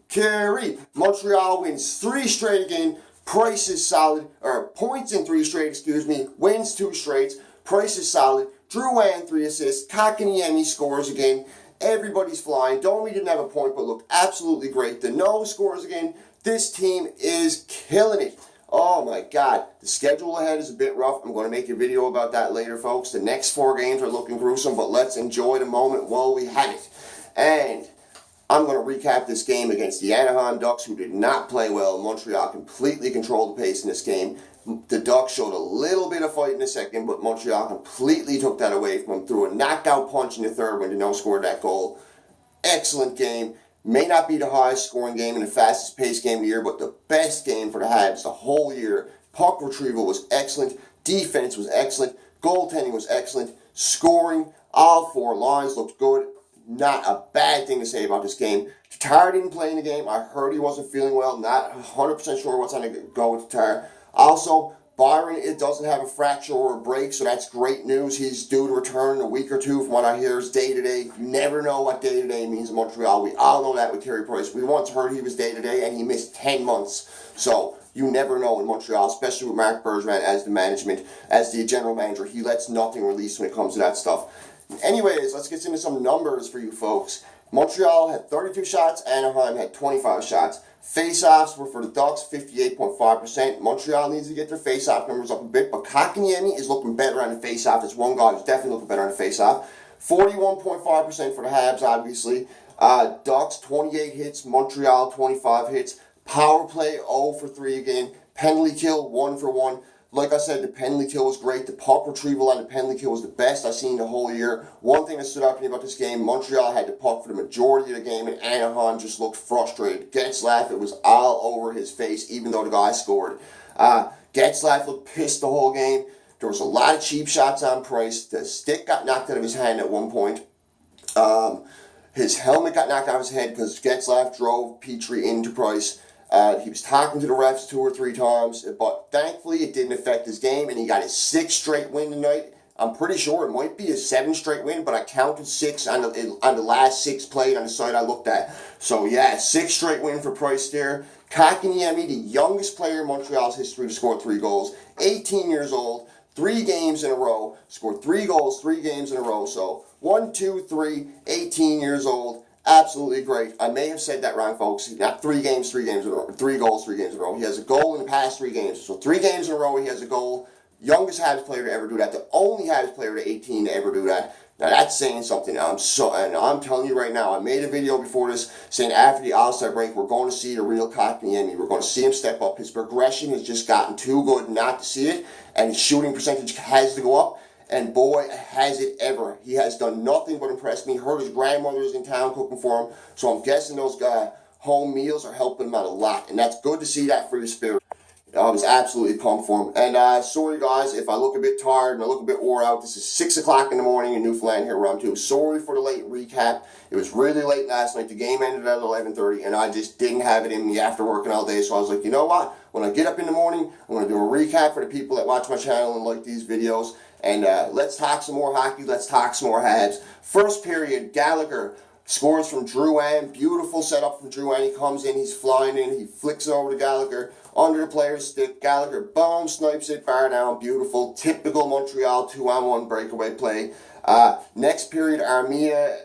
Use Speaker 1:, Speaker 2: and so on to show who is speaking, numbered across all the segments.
Speaker 1: Carry. Montreal wins 3 straight again. Price is solid, or points in 3 straight, excuse me. Wins 2 straight. Price is solid. Drouin 3 assists. Kotkaniemi scores again. Everybody's flying. Domi didn't have a point, but looked absolutely great. Deneau scores again. This team is killing it. Oh my God. The schedule ahead is a bit rough. I'm going to make a video about that later, folks. The next 4 games are looking gruesome, but let's enjoy the moment while we have it. And I'm going to recap this game against the Anaheim Ducks, who did not play well. Montreal completely controlled the pace in this game. The Ducks showed a little bit of fight in the second, but Montreal completely took that away from them. Threw a knockout punch in the third when Deneau scored that goal. Excellent game. May not be the highest scoring game and the fastest paced game of the year, but the best game for the Habs the whole year. Puck retrieval was excellent. Defense was excellent. Goaltending was excellent. Scoring, all 4 lines looked good. Not a bad thing to say about this game. Tatar didn't play in the game. I heard he wasn't feeling well. Not 100% sure what's on the go with Tatar. Also, Byron, it doesn't have a fracture or a break, so that's great news. He's due to return in a week or 2 from what I hear is day-to-day. You never know what day-to-day means in Montreal. We all know that with Carey Price. We once heard he was day-to-day, and he missed 10 months. So you never know in Montreal, especially with Marc Bergevin as the general manager. He lets nothing release when it comes to that stuff. Anyways, let's get into some numbers for you folks. Montreal had 32 shots. Anaheim had 25 shots. Face-offs were for the Ducks, 58.5%. Montreal needs to get their face-off numbers up a bit, but Kotkaniemi is looking better on the face-off. It's one guy who's definitely looking better on the face-off. 41.5% for the Habs, obviously. Ducks, 28 hits. Montreal, 25 hits. Power play, 0 for 3 again. Penalty kill, 1 for 1. Like I said, the penalty kill was great. The puck retrieval on the penalty kill was the best I've seen the whole year. One thing that stood out to me about this game, Montreal had the puck for the majority of the game, and Anaheim just looked frustrated. Getzlaf, it was all over his face, even though the guy scored. Getzlaf looked pissed the whole game. There was a lot of cheap shots on Price. The stick got knocked out of his hand at one point. His helmet got knocked out of his head because Getzlaf drove Petrie into Price. He was talking to the refs 2 or 3 times, but thankfully it didn't affect his game, and he got his 6th straight win tonight. I'm pretty sure it might be his 7th straight win, but I counted 6 on the last 6 played on the site I looked at. So yeah, 6th straight win for Price there. Kotkaniemi, the youngest player in Montreal's history to score 3 goals, 18 years old, 3 games in a row, scored 3 goals, 3 games in a row. So 1, 2, 3, 18 years old. Absolutely great. I may have said that wrong, folks. Not 3 games, 3 games in a row. 3 goals, 3 games in a row. He has a goal in the past 3 games. So 3 games in a row, he has a goal. Youngest Habs player to ever do that. The only Habs player to 18 to ever do that. Now that's saying something. And I'm telling you right now, I made a video before this saying after the All-Star break, we're going to see the real Kotkaniemi. We're going to see him step up. His progression has just gotten too good not to see it. And his shooting percentage has to go up. And boy, has it ever. He has done nothing but impress me. Heard his grandmother's in town cooking for him. So I'm guessing those home meals are helping him out a lot. And that's good to see that for his spirit. I was absolutely pumped for him. And sorry guys, if I look a bit tired and I look a bit wore out. This is 6 o'clock in the morning in Newfoundland here where I'm too. Sorry for the late recap. It was really late last night. The game ended at 11:30 and I just didn't have it in me after working all day. So I was like, you know what? When I get up in the morning, I'm going to do a recap for the people that watch my channel and like these videos. And let's talk some more hockey. Let's talk some more Habs. First period, Gallagher scores from Drouin. Beautiful setup from Drouin. He comes in, he's flying in. He flicks it over to Gallagher. Under the player's stick. Gallagher, boom, snipes it, far down. Beautiful. Typical Montreal 2-on-1 breakaway play. Next period, Armia.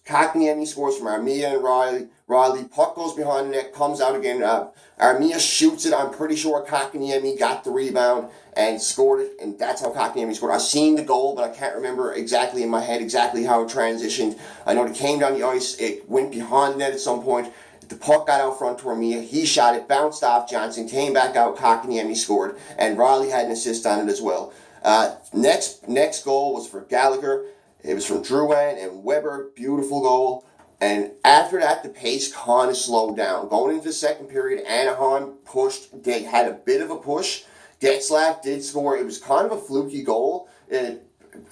Speaker 1: Kotkaniemi scores from Armia and Riley. Puck goes behind the net, comes out again. Armia shoots it. I'm pretty sure Kotkaniemi got the rebound and scored it, and that's how Kotkaniemi scored. I've seen the goal, but I can't remember exactly in my head exactly how it transitioned. I know it came down the ice. It went behind the net at some point. The puck got out front to Armia. He shot it, bounced off Johnson, came back out. Kotkaniemi scored, and Riley had an assist on it as well. Next goal was for Gallagher. It was from Drouin and Weber. Beautiful goal. And after that, the pace kind of slowed down. Going into the second period, Anaheim pushed. They had a bit of a push. Getzlaf did score. It was kind of a fluky goal. It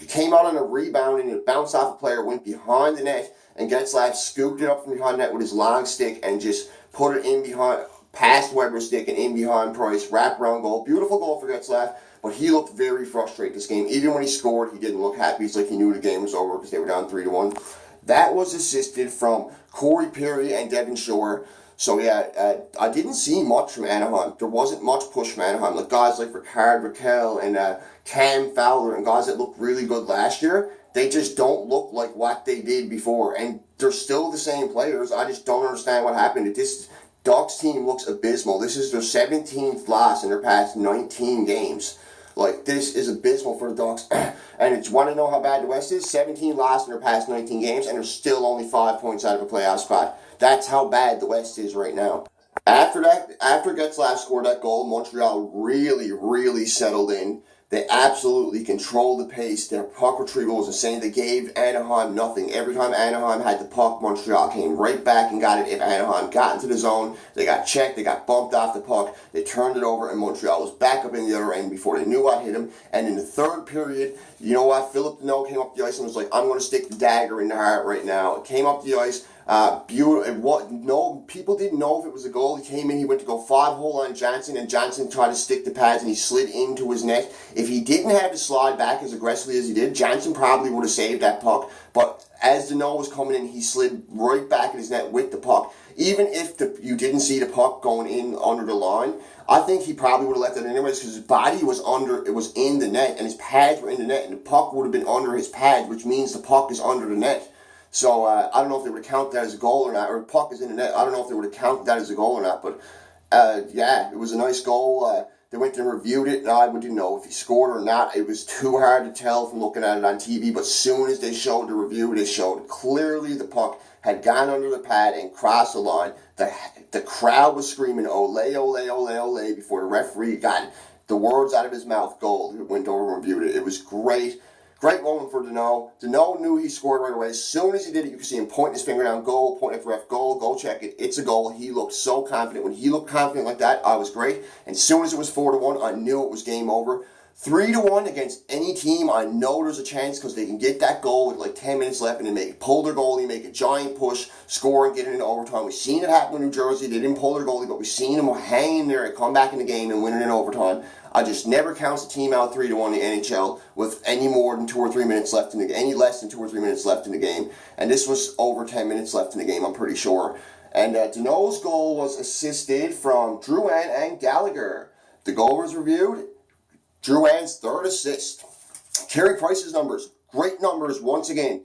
Speaker 1: came out on a rebound and it bounced off a player, went behind the net, and Getzlaf scooped it up from behind the net with his long stick and just put it in behind, past Weber's stick and in behind Price. Wraparound goal. Beautiful goal for Getzlaf. But he looked very frustrated this game. Even when he scored, he didn't look happy. It's like he knew the game was over because they were down 3-1. That was assisted from Corey Perry and Devin Shore. So yeah, I didn't see much from Anaheim. There wasn't much push from Anaheim. Like guys like Ricard Raquel and Cam Fowler and guys that looked really good last year, they just don't look like what they did before. And they're still the same players. I just don't understand what happened. This Ducks team looks abysmal. This is their 17th loss in their past 19 games. Like, this is abysmal for the Ducks. And it's want to know how bad the West is? 17 losses in their past 19 games, and they're still only 5 points out of a playoff spot. That's how bad the West is right now. After Getzlaf scored that goal, Montreal really settled in. They absolutely controlled the pace. Their puck retrieval was insane. They gave Anaheim nothing. Every time Anaheim had the puck, Montreal came right back and got it. If Anaheim got into the zone, they got checked, they got bumped off the puck, they turned it over, and Montreal was back up in the other end before they knew what hit him. And in the third period, you know what? Philip Deneau came up the ice and was like, I'm going to stick the dagger in the heart right now. It came up the ice. People didn't know if it was a goal. He came in, he went to go 5-hole on Johnson, and Johnson tried to stick the pads and he slid into his net. If he didn't have to slide back as aggressively as he did, Johnson probably would have saved that puck. But as Deneau was coming in, he slid right back in his net with the puck. Even if you didn't see the puck going in under the line, I think he probably would have left it anyways because his body was in the net and his pads were in the net and the puck would have been under his pads, which means the puck is under the net. So I don't know if they would have counted that as a goal or not, or the puck is in the net. I don't know if they would have counted that as a goal or not, but yeah, it was a nice goal. They went and reviewed it, and I didn't know if he scored or not. It was too hard to tell from looking at it on TV, but as soon as they showed the review, they showed clearly the puck had gone under the pad and crossed the line. The crowd was screaming, ole, ole, ole, ole, before the referee got the words out of his mouth, goal. It went over and reviewed it. It was great. Great moment for Deneau. Deneau knew he scored right away. As soon as he did it, you could see him pointing his finger down, goal, pointing at the ref, goal, go check it. It's a goal. He looked so confident. When he looked confident like that, I was great. And as soon as it was 4-1, I knew it was game over. 3-1 against any team, I know there's a chance because they can get that goal with like 10 minutes left and then pull their goalie, make a giant push, score, and get it into overtime. We've seen it happen in New Jersey. They didn't pull their goalie, but we've seen them hang in there and come back in the game and win it in overtime. I just never counts a team out 3-1 in the NHL with any more than 2 or 3 minutes left in the game, any less than 2 or 3 minutes left in the game. And this was over 10 minutes left in the game, I'm pretty sure. And Deneau's goal was assisted from Drouin and Gallagher. The goal was reviewed. Drouin's third assist. Carey Price's numbers, great numbers once again.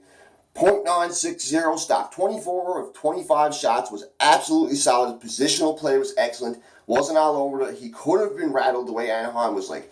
Speaker 1: .960 stop. 24 of 25 shots was absolutely solid. Positional play was excellent. Wasn't all over it. He could have been rattled the way Anaheim was like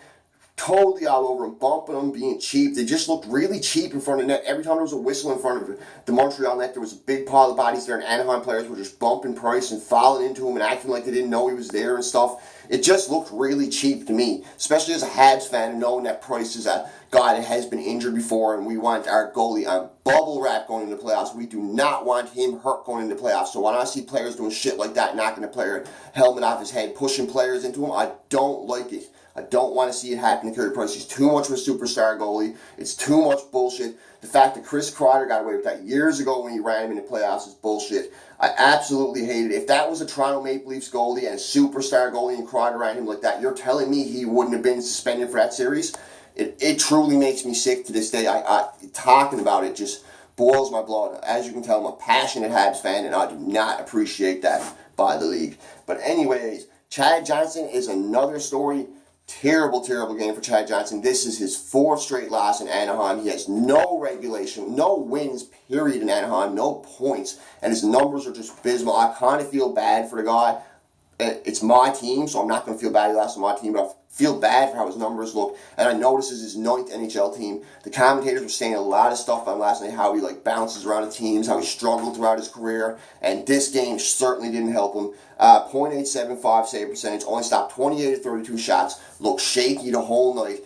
Speaker 1: totally all over him, bumping him, being cheap. They just looked really cheap in front of the net. Every time there was a whistle in front of the Montreal net, there was a big pile of bodies there, and Anaheim players were just bumping Price and falling into him and acting like they didn't know he was there and stuff. It just looked really cheap to me, especially as a Habs fan and knowing that Price is a guy that has been injured before, and we want our goalie on bubble wrap going into playoffs. We do not want him hurt going into playoffs. So when I see players doing shit like that, knocking the player helmet off his head, pushing players into him, I don't like it. I don't want to see it happen to Carey Price. He's too much of a superstar goalie. It's too much bullshit. The fact that Chris Kreider got away with that years ago when he ran him in the playoffs is bullshit. I absolutely hate it. If that was a Toronto Maple Leafs goalie and a superstar goalie and Kreider ran him like that, you're telling me he wouldn't have been suspended for that series? It truly makes me sick to this day. I talking about it just boils my blood. As you can tell, I'm a passionate Habs fan, and I do not appreciate that by the league. But anyways, Chad Johnson is another story. Terrible game for Chad Johnson. This is his 4th straight loss in Anaheim. He has no regulation, no wins, period, in Anaheim, no points, and his numbers are just abysmal. I kind of feel bad for the guy. It's my team, so I'm not going to feel bad he lost to my team, but I feel bad for how his numbers look. And I know this is his 9th NHL team. The commentators were saying a lot of stuff on last night, how he bounces around the teams, how he struggled throughout his career, and this game certainly didn't help him. .875 save percentage, only stopped 28 of 32 shots, looked shaky the whole night,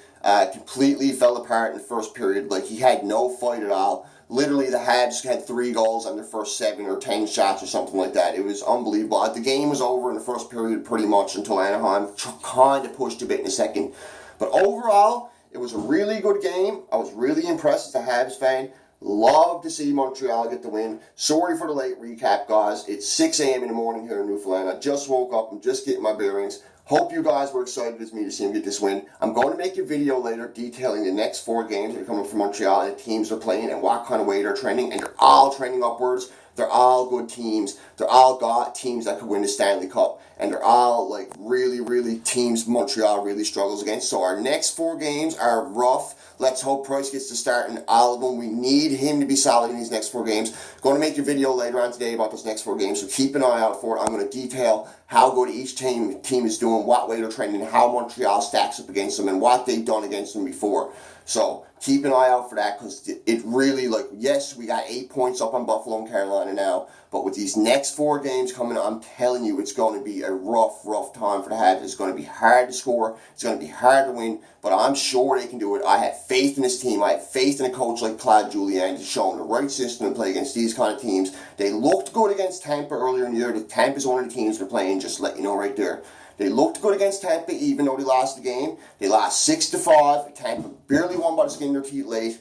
Speaker 1: completely fell apart in the first period. He had no fight at all. Literally, the Habs had 3 goals on their first 7 or 10 shots or something like that. It was unbelievable. The game was over in the first period pretty much until Anaheim kind of pushed a bit in the second. But overall, it was a really good game. I was really impressed as a Habs fan. Love to see Montreal get the win. Sorry for the late recap, guys. It's 6 a.m. in the morning here in Newfoundland. I just woke up. I'm just getting my bearings. Hope you guys were excited as me to see him get this win. I'm going to make a video later detailing the next 4 games that are coming from Montreal and the teams they're playing and what kind of way they're trending. And they're all trending upwards. They're all good teams. They're all got teams that could win the Stanley Cup. And they're all like really teams Montreal really struggles against. So our next 4 games are rough. Let's hope Price gets to start in all of them. We need him to be solid in these next 4 games. Going to make a video later on today about those next 4 games, so keep an eye out for it. I'm going to detail how good each team is doing, what way they're trending, how Montreal stacks up against them, and what they've done against them before. So keep an eye out for that, because it really, like, yes, we got 8 points up on Buffalo and Carolina now, but with these next 4 games coming, I'm telling you, it's going to be a rough time for the Habs. It's going to be hard to score. It's going to be hard to win, but I'm sure they can do it. I have faith in this team. I have faith in a coach like Claude Julien to show them the right system to play against these kind of teams. They looked good against Tampa earlier in the year. Tampa is one of the teams they're playing, just to let you know right there. They looked good against Tampa, even though they lost the game. They lost 6-5. Tampa barely won by the skin of their teeth late.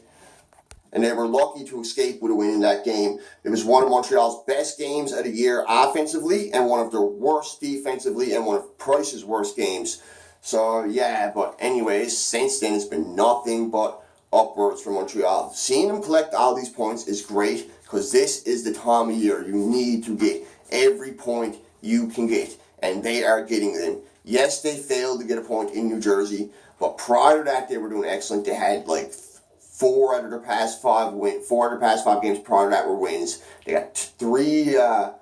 Speaker 1: And they were lucky to escape with a win in that game. It was one of Montreal's best games of the year offensively, and one of their worst defensively, and one of Price's worst games. So, yeah, but anyways, since then, it's been nothing but upwards for Montreal. Seeing them collect all these points is great, because this is the time of year you need to get every point you can get, and they are getting them. Yes, they failed to get a point in New Jersey, but prior to that, they were doing excellent. They had like 4 out of their past 5 games prior to that were wins. They got 3 of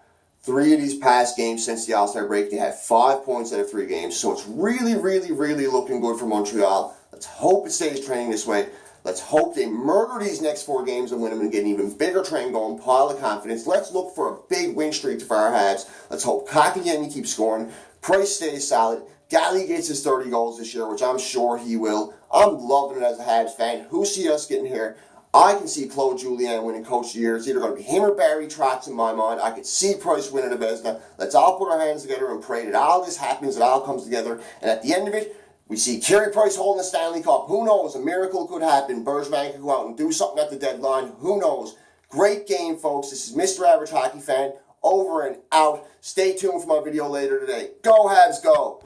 Speaker 1: these past games since the All-Star break. They had 5 points out of 3 games, so it's really looking good for Montreal. Let's hope it stays trending this way. Let's hope they murder these next 4 games and win them and get an even bigger trend going, pile of confidence. Let's look for a big win streak for our Habs. Let's hope Kotkaniemi keeps scoring. Price stays solid. Galley gets his 30 goals this year, which I'm sure he will. I'm loving it as a Habs fan. Who see us getting here? I can see Claude Julien winning Coach of the Year. It's either going to be him or Barry Trotz in my mind. I could see Price winning the Vezina. Let's all put our hands together and pray that all this happens, it all comes together. And at the end of it, we see Carey Price holding the Stanley Cup. Who knows? A miracle could happen. Bergevin could go out and do something at the deadline. Who knows? Great game, folks. This is Mr. Average Hockey Fan. Over and out. Stay tuned for my video later today. Go Habs, go!